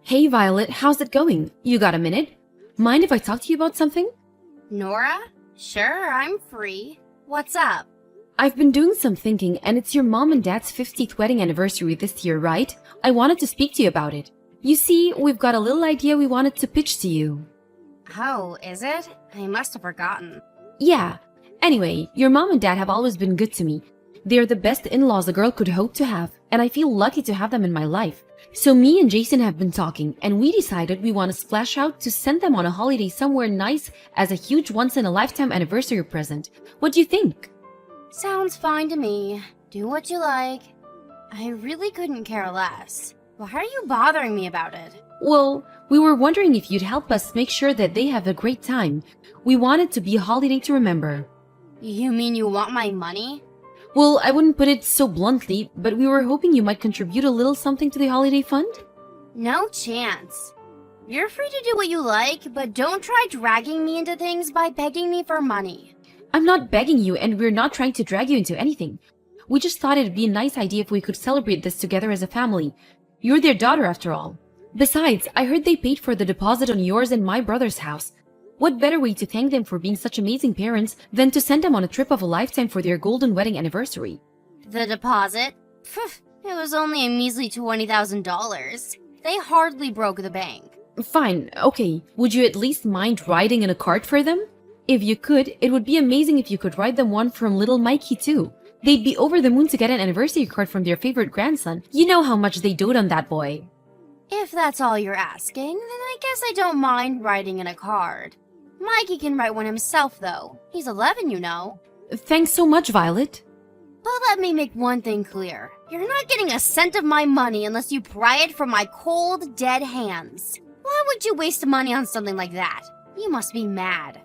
Hey Violet, how's it going? You got a minute? Mind if I talk to you about something? Nora? Sure, I'm free. What's up? I've been doing some thinking, and it's your mom and dad's 50th wedding anniversary this year, right? I wanted to speak to you about it. You see, we've got a little idea we wanted to pitch to you. Oh, is it? I must have forgotten. Yeah. Anyway, your mom and dad have always been good to me. They're the best in-laws a girl could hope to have, and I feel lucky to have them in my life. So me and Jason have been talking, and we decided we want to splash out to send them on a holiday somewhere nice as a huge once-in-a-lifetime anniversary present. What do you think? Sounds fine to me. Do what you like. I really couldn't care less. Why are you bothering me about it? Well, we were wondering if you'd help us make sure that they have a great time. We want it to be a holiday to remember. You mean you want my money? Well, I wouldn't put it so bluntly, but we were hoping you might contribute a little something to the holiday fund. No chance. You're free to do what you like, but don't try dragging me into things by begging me for money. I'm not begging you, and we're not trying to drag you into anything. We just thought it'd be a nice idea if we could celebrate this together as a family. You're their daughter, after all. Besides, I heard they paid for the deposit on yours and my brother's house. What better way to thank them for being such amazing parents than to send them on a trip of a lifetime for their golden wedding anniversary? The deposit? Phew, it was only a measly $20,000. They hardly broke the bank. Fine, okay. Would you at least mind riding in a cart for them? If you could, it would be amazing if you could ride them one from little Mikey too. They'd be over the moon to get an anniversary card from their favorite grandson. You know how much they dote on that boy. If that's all you're asking, then I guess I don't mind writing in a card. Mikey can write one himself, though. He's 11, you know. Thanks so much, Violet. But let me make one thing clear. You're not getting a cent of my money unless you pry it from my cold, dead hands. Why would you waste money on something like that? You must be mad.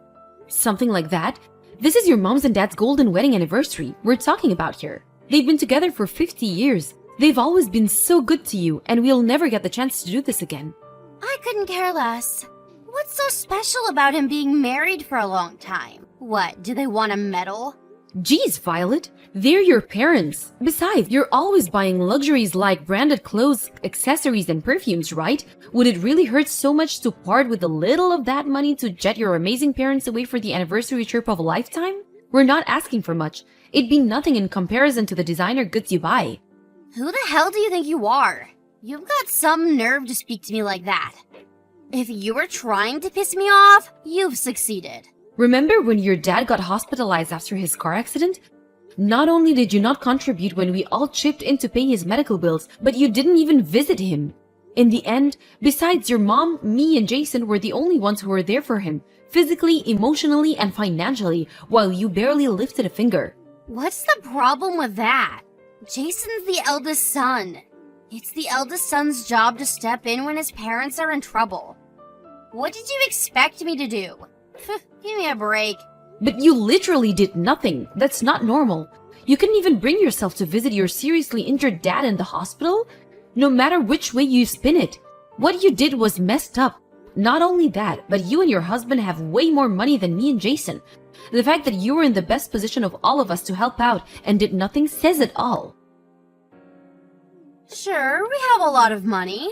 Something like that? This is your mom's and dad's golden wedding anniversary we're talking about here. They've been together for 50 years. They've always been so good to you, and we'll never get the chance to do this again. I couldn't care less. What's so special about him being married for a long time? What, do they want a medal? Geez, Violet, they're your parents. Besides, you're always buying luxuries like branded clothes, accessories, and perfumes, right? Would it really hurt so much to part with a little of that money to jet your amazing parents away for the anniversary trip of a lifetime? We're not asking for much. It'd be nothing in comparison to the designer goods you buy. Who the hell do you think you are? You've got some nerve to speak to me like that. If you were trying to piss me off, you've succeeded. Remember when your dad got hospitalized after his car accident? Not only did you not contribute when we all chipped in to pay his medical bills, but you didn't even visit him. In the end, besides your mom, me and Jason were the only ones who were there for him, physically, emotionally, and financially, while you barely lifted a finger. What's the problem with that? Jason's the eldest son. It's the eldest son's job to step in when his parents are in trouble. What did you expect me to do? Give me a break. But you literally did nothing. That's not normal. You couldn't even bring yourself to visit your seriously injured dad in the hospital? No matter which way you spin it, what you did was messed up. Not only that, but you and your husband have way more money than me and Jason. The fact that you were in the best position of all of us to help out and did nothing says it all. Sure, we have a lot of money.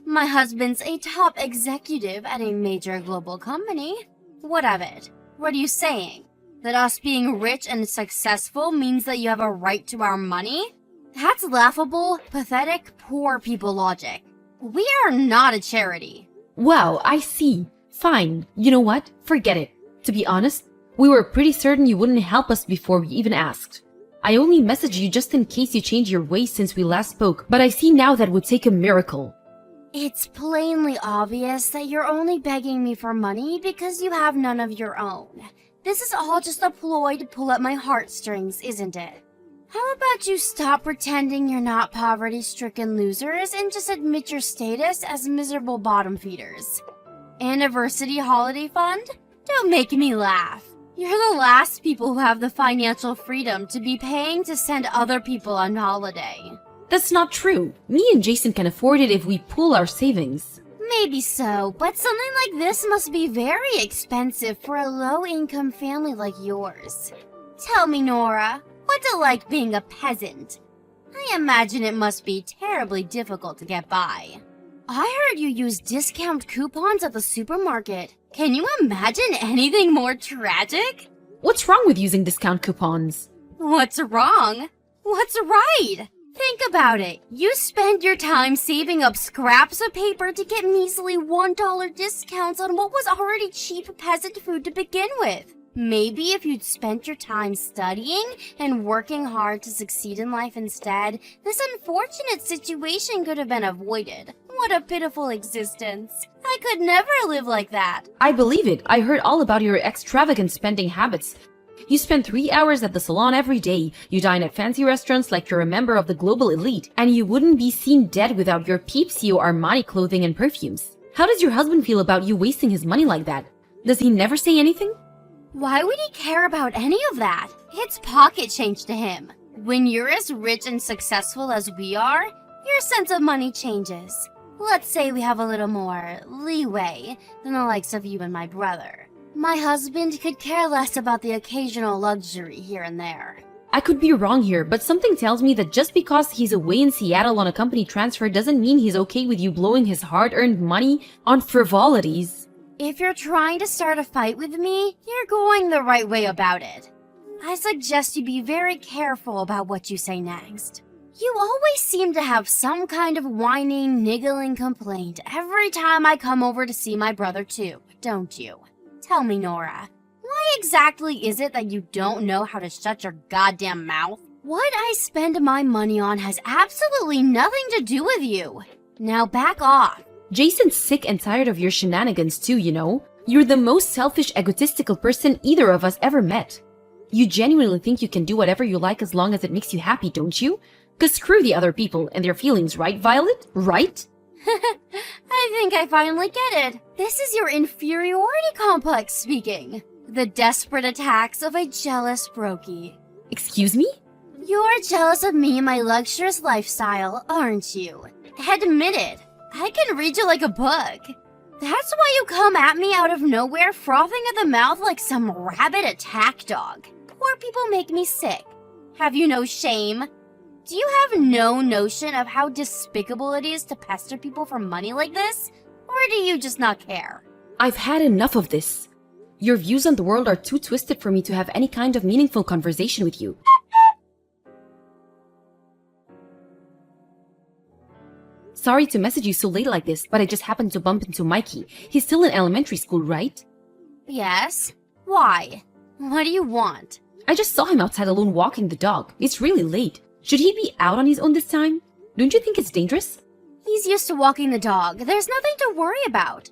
My husband's a top executive at a major global company. What of it? What are you saying? That us being rich and successful means that you have a right to our money? That's laughable, pathetic, poor people logic. We are not a charity. Wow, I see. Fine. You know what? Forget it. To be honest, we were pretty certain you wouldn't help us before we even asked. I only messaged you just in case you changed your ways since we last spoke, but I see now that would take a miracle. It's plainly obvious that you're only begging me for money because you have none of your own. This is all just a ploy to pull at my heartstrings, isn't it? How about you stop pretending you're not poverty-stricken losers and just admit your status as miserable bottom feeders? Anniversary holiday fund? Don't make me laugh. You're the last people who have the financial freedom to be paying to send other people on holiday. That's not true. Me and Jason can afford it if we pool our savings. Maybe so, but something like this must be very expensive for a low-income family like yours. Tell me, Nora, what's it like being a peasant? I imagine it must be terribly difficult to get by. I heard you use discount coupons at the supermarket. Can you imagine anything more tragic? What's wrong with using discount coupons? What's wrong? What's right? Think about it. You spend your time saving up scraps of paper to get measly $1 discounts on what was already cheap peasant food to begin with. Maybe if you'd spent your time studying and working hard to succeed in life instead, this unfortunate situation could have been avoided. What a pitiful existence. I could never live like that. I believe it. I heard all about your extravagant spending habits. You spend 3 hours at the salon every day, you dine at fancy restaurants like you're a member of the global elite, and you wouldn't be seen dead without your Peepsio Armani clothing and perfumes. How does your husband feel about you wasting his money like that? Does he never say anything? Why would he care about any of that? It's pocket change to him. When you're as rich and successful as we are, your sense of money changes. Let's say we have a little more leeway than the likes of you and my brother. My husband could care less about the occasional luxury here and there. I could be wrong here, but something tells me that just because he's away in Seattle on a company transfer doesn't mean he's okay with you blowing his hard-earned money on frivolities. If you're trying to start a fight with me, you're going the right way about it. I suggest you be very careful about what you say next. You always seem to have some kind of whining, niggling complaint every time I come over to see my brother too, don't you? Tell me, Nora, why exactly is it that you don't know how to shut your goddamn mouth? What I spend my money on has absolutely nothing to do with you. Now back off. Jason's sick and tired of your shenanigans too, you know? You're the most selfish, egotistical person either of us ever met. You genuinely think you can do whatever you like as long as it makes you happy, don't you? 'Cause screw the other people and their feelings, right, Violet? Right? I think I finally get it. This is your inferiority complex speaking. The desperate attacks of a jealous brokey. Excuse me? You're jealous of me and my luxurious lifestyle, aren't you? Admit it. I can read you like a book. That's why you come at me out of nowhere, frothing at the mouth like some rabid attack dog. Poor people make me sick. Have you no shame? Do you have no notion of how despicable it is to pester people for money like this? Or do you just not care? I've had enough of this. Your views on the world are too twisted for me to have any kind of meaningful conversation with you. Sorry to message you so late like this, but I just happened to bump into Mikey. He's still in elementary school, right? Yes? Why? What do you want? I just saw him outside alone walking the dog. It's really late. Should he be out on his own this time? Don't you think it's dangerous? He's used to walking the dog. There's nothing to worry about.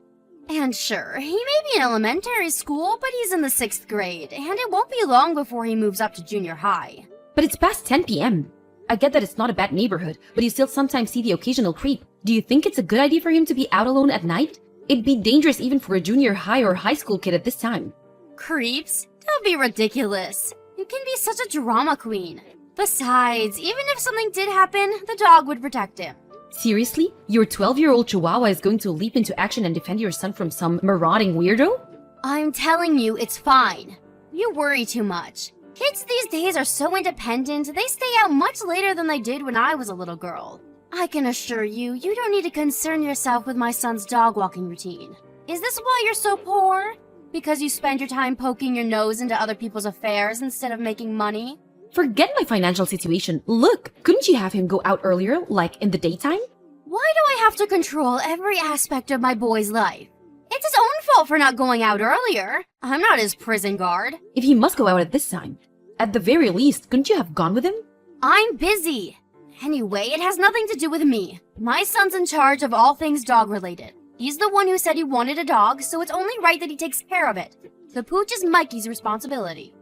And sure, he may be in elementary school, but he's in the 6th grade, and it won't be long before he moves up to junior high. But it's past 10 p.m. I get that it's not a bad neighborhood, but you still sometimes see the occasional creep. Do you think it's a good idea for him to be out alone at night? It'd be dangerous even for a junior high or high school kid at this time. Creeps? Don't be ridiculous. You can be such a drama queen. Besides, even if something did happen, the dog would protect him. Seriously? Your 12-year-old chihuahua is going to leap into action and defend your son from some marauding weirdo? I'm telling you, it's fine. You worry too much. Kids these days are so independent, they stay out much later than they did when I was a little girl. I can assure you, you don't need to concern yourself with my son's dog walking routine. Is this why you're so poor? Because you spend your time poking your nose into other people's affairs instead of making money? Forget my financial situation. Look, couldn't you have him go out earlier, like in the daytime? Why do I have to control every aspect of my boy's life? It's his own fault for not going out earlier. I'm not his prison guard. If he must go out at this time, at the very least, couldn't you have gone with him? I'm busy. Anyway, it has nothing to do with me. My son's in charge of all things dog-related. He's the one who said he wanted a dog, so it's only right that he takes care of it. The pooch is Mikey's responsibility.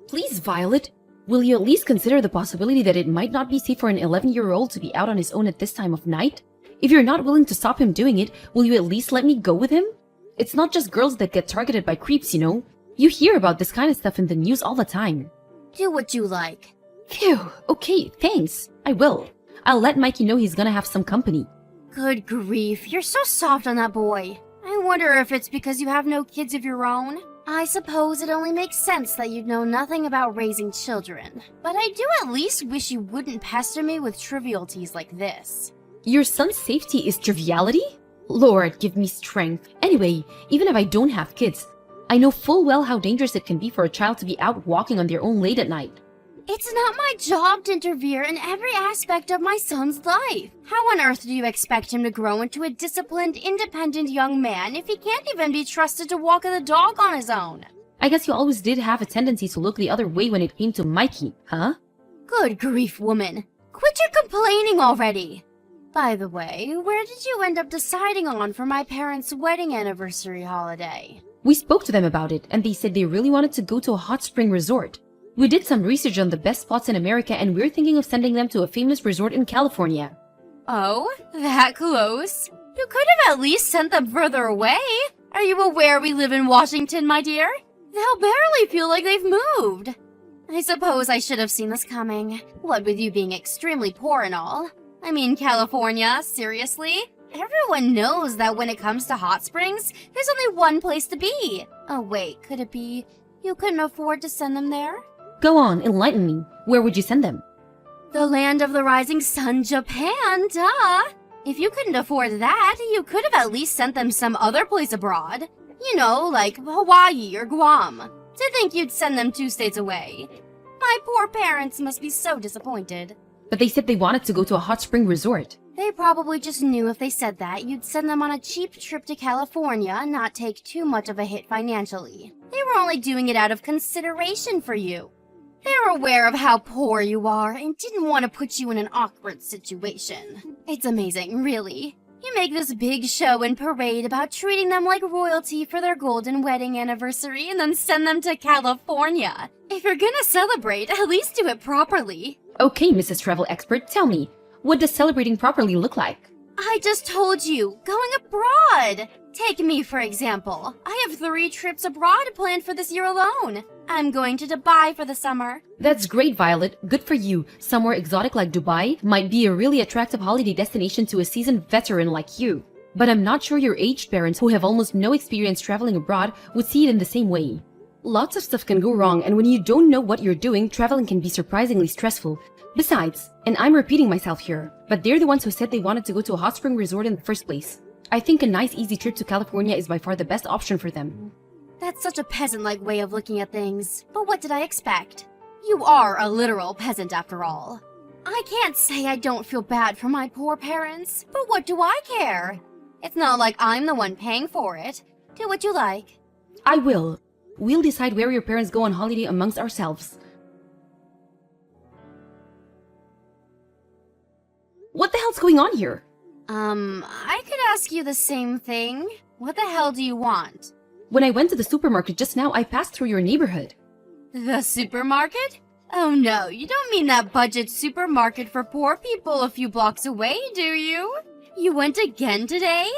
Please, Violet. Will you at least consider the possibility that it might not be safe for an 11-year-old to be out on his own at this time of night? If you're not willing to stop him doing it, will you at least let me go with him? It's not just girls that get targeted by creeps, you know. You hear about this kind of stuff in the news all the time. Do what you like. Phew, okay, thanks. I will. I'll let Mikey know he's gonna have some company. Good grief, you're so soft on that boy. I wonder if it's because you have no kids of your own. I suppose it only makes sense that you'd know nothing about raising children. But I do at least wish you wouldn't pester me with trivialities like this. Your son's safety is triviality? Lord, give me strength. Anyway, even if I don't have kids, I know full well how dangerous it can be for a child to be out walking on their own late at night. It's not my job to interfere in every aspect of my son's life. How on earth do you expect him to grow into a disciplined, independent young man if he can't even be trusted to walk the dog on his own? I guess you always did have a tendency to look the other way when it came to Mikey, huh? Good grief, woman. Quit your complaining already. By the way, where did you end up deciding on for my parents' wedding anniversary holiday? We spoke to them about it, and they said they really wanted to go to a hot spring resort. We did some research on the best spots in America, and we're thinking of sending them to a famous resort in California. Oh, that close? You could have at least sent them further away. Are you aware we live in Washington, my dear? They'll barely feel like they've moved. I suppose I should have seen this coming. What with you being extremely poor and all. I mean, California, seriously? Everyone knows that when it comes to hot springs, there's only one place to be. Oh wait, could it be you couldn't afford to send them there? Go on, enlighten me. Where would you send them? The land of the rising sun, Japan, duh. If you couldn't afford that, you could have at least sent them some other place abroad. You know, like Hawaii or Guam. To think you'd send them 2 states away. My poor parents must be so disappointed. But they said they wanted to go to a hot spring resort. They probably just knew if they said that, you'd send them on a cheap trip to California and not take too much of a hit financially. They were only doing it out of consideration for you. They're aware of how poor you are and didn't want to put you in an awkward situation. It's amazing, really. You make this big show and parade about treating them like royalty for their golden wedding anniversary and then send them to California. If you're gonna celebrate, at least do it properly. Okay, Mrs. Travel Expert, tell me, what does celebrating properly look like? I just told you, going abroad. Take me, for example. I have 3 trips abroad planned for this year alone. I'm going to Dubai for the summer. That's great, Violet. Good for you. Somewhere exotic like Dubai might be a really attractive holiday destination to a seasoned veteran like you. But I'm not sure your aged parents, who have almost no experience traveling abroad, would see it in the same way. Lots of stuff can go wrong, and when you don't know what you're doing, traveling can be surprisingly stressful. Besides, and I'm repeating myself here, but they're the ones who said they wanted to go to a hot spring resort in the first place. I think a nice easy trip to California is by far the best option for them. That's such a peasant-like way of looking at things. But what did I expect? You are a literal peasant after all. I can't say I don't feel bad for my poor parents, but what do I care? It's not like I'm the one paying for it. Do what you like. I will. We'll decide where your parents go on holiday amongst ourselves. What the hell's going on here? I could ask you the same thing. What the hell do you want? When I went to the supermarket just now, I passed through your neighborhood. The supermarket? Oh no, you don't mean that budget supermarket for poor people a few blocks away, do you? You went again today?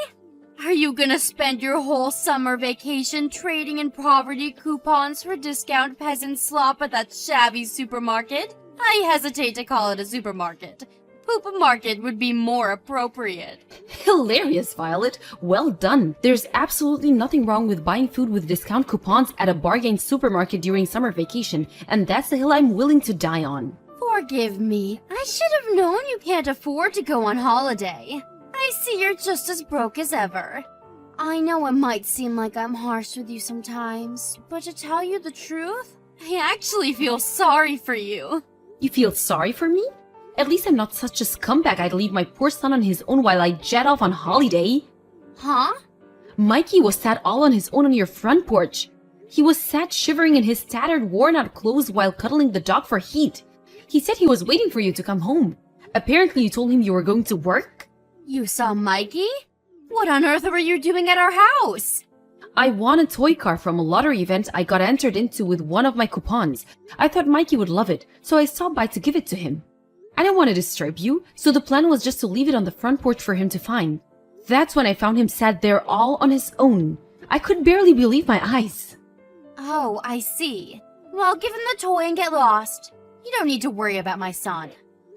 Are you gonna spend your whole summer vacation trading in poverty coupons for discount peasant slop at that shabby supermarket? I hesitate to call it a supermarket. Poop market would be more appropriate. Hilarious, Violet. Well done. There's absolutely nothing wrong with buying food with discount coupons at a bargain supermarket during summer vacation, and that's the hill I'm willing to die on. Forgive me. I should have known you can't afford to go on holiday. I see you're just as broke as ever. I know it might seem like I'm harsh with you sometimes, but to tell you the truth, I actually feel sorry for you. You feel sorry for me? At least I'm not such a scumbag I'd leave my poor son on his own while I jet off on holiday. Huh? Mikey was sat all on his own on your front porch. He was sat shivering in his tattered, worn-out clothes while cuddling the dog for heat. He said he was waiting for you to come home. Apparently you told him you were going to work? You saw Mikey? What on earth were you doing at our house? I won a toy car from a lottery event I got entered into with one of my coupons. I thought Mikey would love it, so I stopped by to give it to him. I didn't want to disturb you, so the plan was just to leave it on the front porch for him to find. That's when I found him sat there all on his own. I could barely believe my eyes. Oh, I see. Well, give him the toy and get lost. You don't need to worry about my son.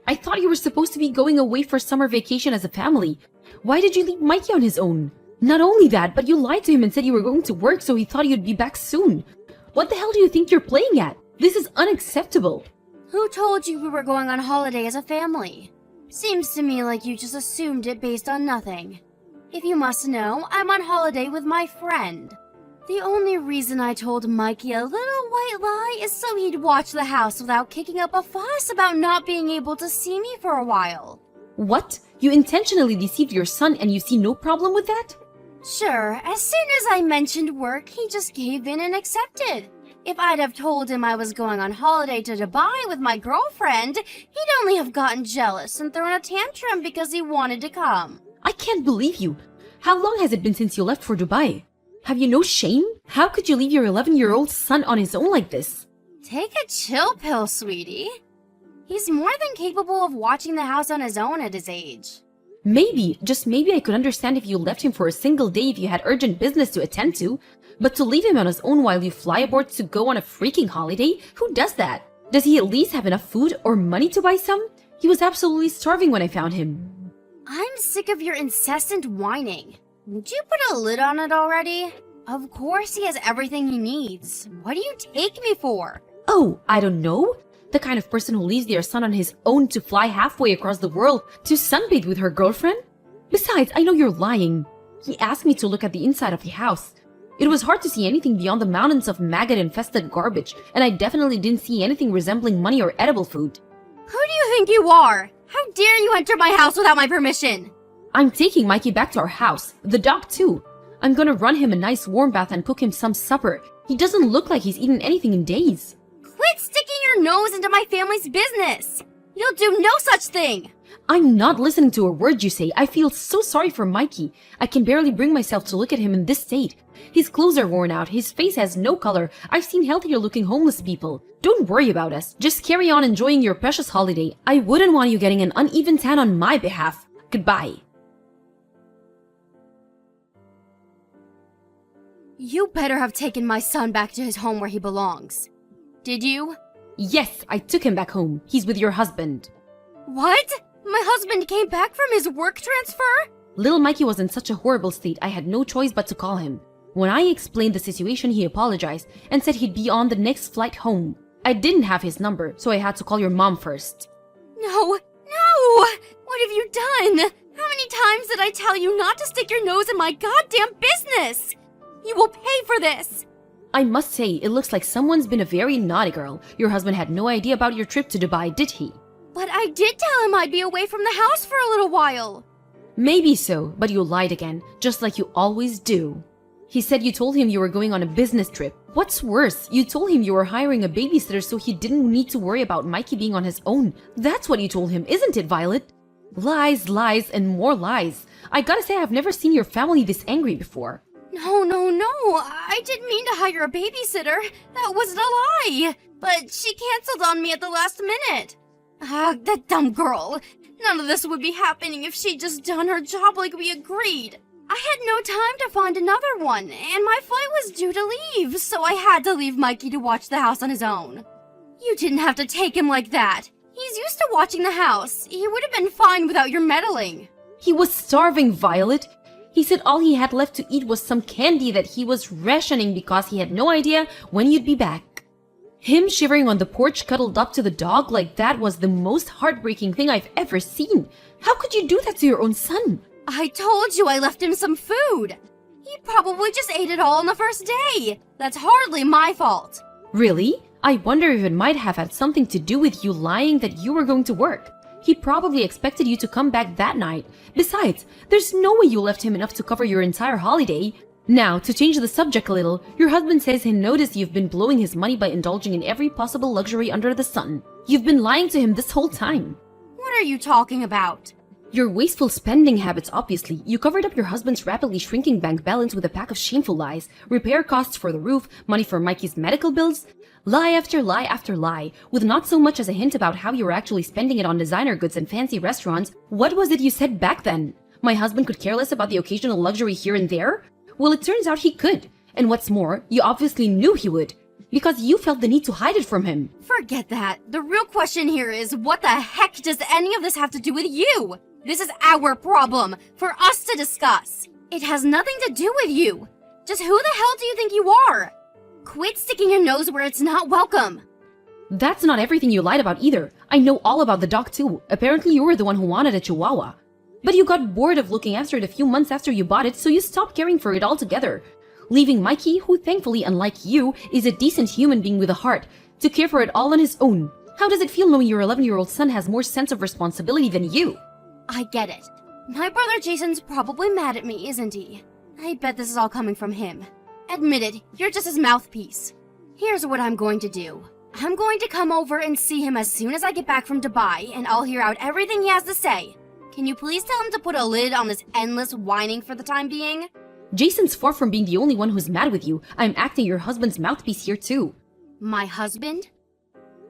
I thought you were supposed to be going away for summer vacation as a family. Why did you leave Mikey on his own? Not only that, but you lied to him and said you were going to work, so he thought you'd be back soon. What the hell do you think you're playing at? This is unacceptable. Who told you we were going on holiday as a family? Seems to me like you just assumed it based on nothing. If you must know, I'm on holiday with my friend. The only reason I told Mikey a little white lie is so he'd watch the house without kicking up a fuss about not being able to see me for a while. What? You intentionally deceived your son and you see no problem with that? Sure, as soon as I mentioned work, he just gave in and accepted. If I'd have told him I was going on holiday to Dubai with my girlfriend, he'd only have gotten jealous and thrown a tantrum because he wanted to come. I can't believe you. How long has it been since you left for Dubai? Have you no shame? How could you leave your 11-year-old son on his own like this? Take a chill pill, sweetie. He's more than capable of watching the house on his own at his age. Maybe, just maybe I could understand if you left him for a single day if you had urgent business to attend to. But to leave him on his own while you fly aboard to go on a freaking holiday? Who does that? Does he at least have enough food or money to buy some? He was absolutely starving when I found him. I'm sick of your incessant whining. Would you put a lid on it already? Of course he has everything he needs. What do you take me for? Oh, I don't know. The kind of person who leaves their son on his own to fly halfway across the world to sunbathe with her girlfriend? Besides, I know you're lying. He asked me to look at the inside of the house. It was hard to see anything beyond the mountains of maggot-infested garbage, and I definitely didn't see anything resembling money or edible food. Who do you think you are? How dare you enter my house without my permission? I'm taking Mikey back to our house. The dog too. I'm gonna run him a nice warm bath and cook him some supper. He doesn't look like he's eaten anything in days. Quit sticking your nose into my family's business. You'll do no such thing. I'm not listening to a word you say. I feel so sorry for Mikey. I can barely bring myself to look at him in this state. His clothes are worn out. His face has no color. I've seen healthier looking homeless people. Don't worry about us. Just carry on enjoying your precious holiday. I wouldn't want you getting an uneven tan on my behalf. Goodbye. You better have taken my son back to his home where he belongs. Did you? Yes, I took him back home. He's with your husband. What? My husband came back from his work transfer? Little Mikey was in such a horrible state, I had no choice but to call him. When I explained the situation, he apologized and said he'd be on the next flight home. I didn't have his number, so I had to call your mom first. No! What have you done? How many times did I tell you not to stick your nose in my goddamn business? You will pay for this! I must say, it looks like someone's been a very naughty girl. Your husband had no idea about your trip to Dubai, did he? But I did tell him I'd be away from the house for a little while. Maybe so, but you lied again, just like you always do. He said you told him you were going on a business trip. What's worse, you told him you were hiring a babysitter so he didn't need to worry about Mikey being on his own. That's what you told him, isn't it, Violet? Lies, lies, and more lies. I gotta say, I've never seen your family this angry before. No. I didn't mean to hire a babysitter. That wasn't a lie. But she canceled on me at the last minute. That dumb girl. None of this would be happening if she'd just done her job like we agreed. I had no time to find another one, and my flight was due to leave, so I had to leave Mikey to watch the house on his own. You didn't have to take him like that. He's used to watching the house. He would have been fine without your meddling. He was starving, Violet. He said all he had left to eat was some candy that he was rationing because he had no idea when you'd be back. Him shivering on the porch cuddled up to the dog like that was the most heartbreaking thing I've ever seen. How could you do that to your own son? I told you I left him some food. He probably just ate it all on the first day. That's hardly my fault. Really? I wonder if it might have had something to do with you lying that you were going to work. He probably expected you to come back that night. Besides, there's no way you left him enough to cover your entire holiday. Now, to change the subject a little, your husband says he noticed you've been blowing his money by indulging in every possible luxury under the sun. You've been lying to him this whole time. What are you talking about? Your wasteful spending habits, obviously. You covered up your husband's rapidly shrinking bank balance with a pack of shameful lies. Repair costs for the roof, money for Mikey's medical bills. Lie after lie after lie, with not so much as a hint about how you were actually spending it on designer goods and fancy restaurants. What was it you said back then? My husband could care less about the occasional luxury here and there? Well, it turns out he could. And what's more, you obviously knew he would. Because you felt the need to hide it from him. Forget that. The real question here is, what the heck does any of this have to do with you? This is our problem, for us to discuss. It has nothing to do with you. Just who the hell do you think you are? Quit sticking your nose where it's not welcome. That's not everything you lied about either. I know all about the dog too. Apparently you were the one who wanted a chihuahua. But you got bored of looking after it a few months after you bought it, so you stopped caring for it altogether, leaving Mikey, who thankfully, unlike you, is a decent human being with a heart, to care for it all on his own. How does it feel knowing your 11-year-old son has more sense of responsibility than you? I get it. My brother Jason's probably mad at me, isn't he? I bet this is all coming from him. Admit it, you're just his mouthpiece. Here's what I'm going to do. I'm going to come over and see him as soon as I get back from Dubai, and I'll hear out everything he has to say. Can you please tell him to put a lid on this endless whining for the time being? Jason's far from being the only one who's mad with you. I'm acting your husband's mouthpiece here too. My husband?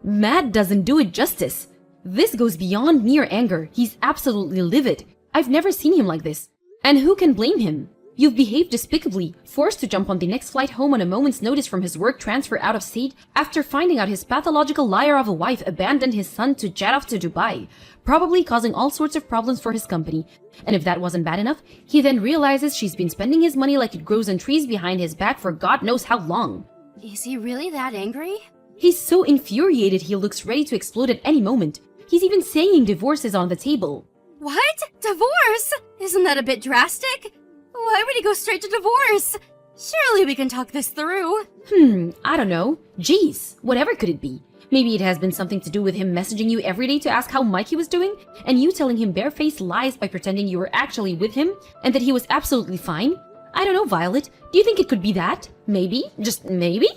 Mad doesn't do it justice. This goes beyond mere anger. He's absolutely livid. I've never seen him like this. And who can blame him? You've behaved despicably, forced to jump on the next flight home on a moment's notice from his work transfer out of state after finding out his pathological liar of a wife abandoned his son to jet off to Dubai, probably causing all sorts of problems for his company. And if that wasn't bad enough, he then realizes she's been spending his money like it grows on trees behind his back for God knows how long. Is he really that angry? He's so infuriated he looks ready to explode at any moment. He's even saying divorce is on the table. What? Divorce? Isn't that a bit drastic? Why would he go straight to divorce? Surely we can talk this through. I don't know. Jeez, whatever could it be? Maybe it has been something to do with him messaging you every day to ask how Mikey was doing, and you telling him barefaced lies by pretending you were actually with him, and that he was absolutely fine? I don't know, Violet. Do you think it could be that? Maybe? Just maybe?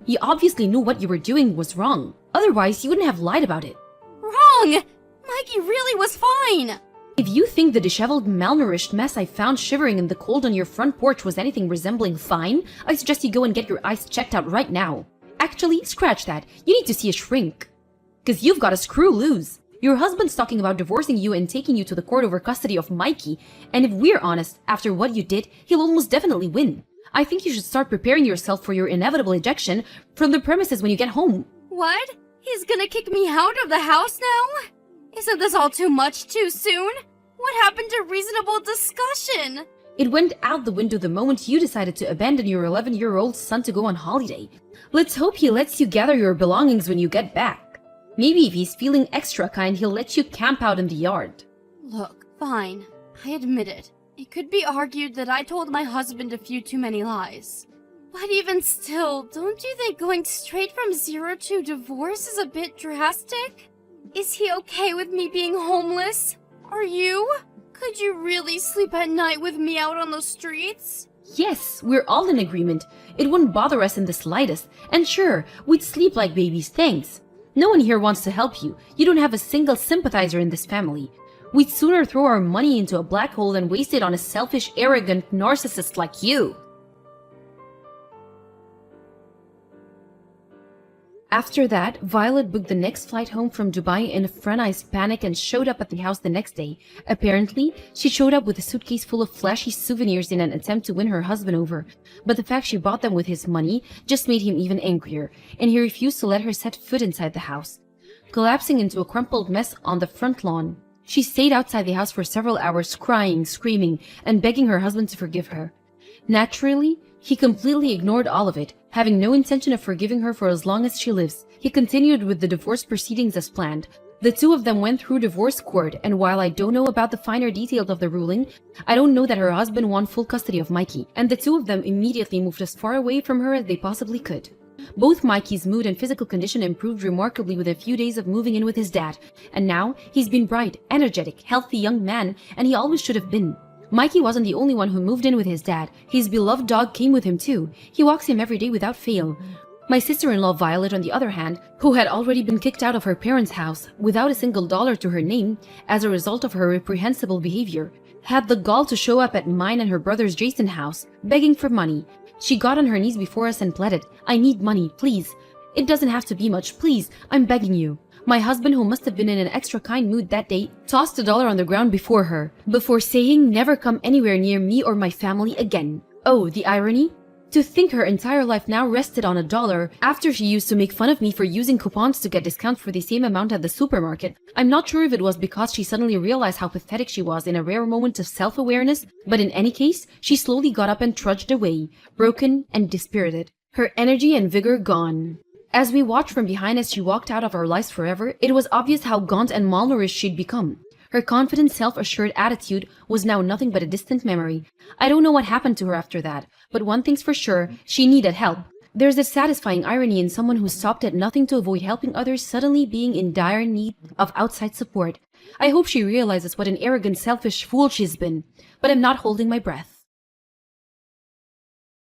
You obviously knew what you were doing was wrong. Otherwise, you wouldn't have lied about it. Wrong! Mikey really was fine! If you think the disheveled, malnourished mess I found shivering in the cold on your front porch was anything resembling fine, I suggest you go and get your eyes checked out right now. Actually, scratch that. You need to see a shrink. 'Cause you've got a screw loose. Your husband's talking about divorcing you and taking you to the court over custody of Mikey, and if we're honest, after what you did, he'll almost definitely win. I think you should start preparing yourself for your inevitable ejection from the premises when you get home. What? He's gonna kick me out of the house now? Isn't this all too much too soon? What happened to reasonable discussion? It went out the window the moment you decided to abandon your 11-year-old son to go on holiday. Let's hope he lets you gather your belongings when you get back. Maybe if he's feeling extra kind, he'll let you camp out in the yard. Look, fine. I admit it. It could be argued that I told my husband a few too many lies. But even still, don't you think going straight from zero to divorce is a bit drastic? Is he okay with me being homeless? Are you? Could you really sleep at night with me out on the streets? Yes, we're all in agreement. It wouldn't bother us in the slightest. And sure, we'd sleep like babies, thanks. No one here wants to help you. You don't have a single sympathizer in this family. We'd sooner throw our money into a black hole than waste it on a selfish, arrogant narcissist like you. After that, Violet booked the next flight home from Dubai in a frenzied panic and showed up at the house the next day. Apparently, she showed up with a suitcase full of flashy souvenirs in an attempt to win her husband over. But the fact she bought them with his money just made him even angrier, and he refused to let her set foot inside the house. Collapsing into a crumpled mess on the front lawn, she stayed outside the house for several hours crying, screaming, and begging her husband to forgive her. Naturally, he completely ignored all of it, having no intention of forgiving her for as long as she lives. He continued with the divorce proceedings as planned. The two of them went through divorce court, and while I don't know about the finer details of the ruling, I don't know that her husband won full custody of Mikey, and the two of them immediately moved as far away from her as they possibly could. Both Mikey's mood and physical condition improved remarkably with a few days of moving in with his dad, and now he's been bright, energetic, healthy young man, and he always should have been. Mikey wasn't the only one who moved in with his dad. His beloved dog came with him too. He walks him every day without fail. My sister-in-law Violet, on the other hand, who had already been kicked out of her parents' house without a single dollar to her name as a result of her reprehensible behavior, had the gall to show up at mine and her brother's Jason's house, begging for money. She got on her knees before us and pleaded, "I need money, please. It doesn't have to be much, please. I'm begging you." My husband, who must have been in an extra kind mood that day, tossed $1 on the ground before her, before saying, "Never come anywhere near me or my family again." Oh, the irony? To think her entire life now rested on $1 after she used to make fun of me for using coupons to get discounts for the same amount at the supermarket. I'm not sure if it was because she suddenly realized how pathetic she was in a rare moment of self-awareness, but in any case, she slowly got up and trudged away, broken and dispirited, her energy and vigor gone. As we watched from behind as she walked out of our lives forever, it was obvious how gaunt and malnourished she'd become. Her confident, self-assured attitude was now nothing but a distant memory. I don't know what happened to her after that, but one thing's for sure, she needed help. There's a satisfying irony in someone who stopped at nothing to avoid helping others suddenly being in dire need of outside support. I hope she realizes what an arrogant, selfish fool she's been, but I'm not holding my breath.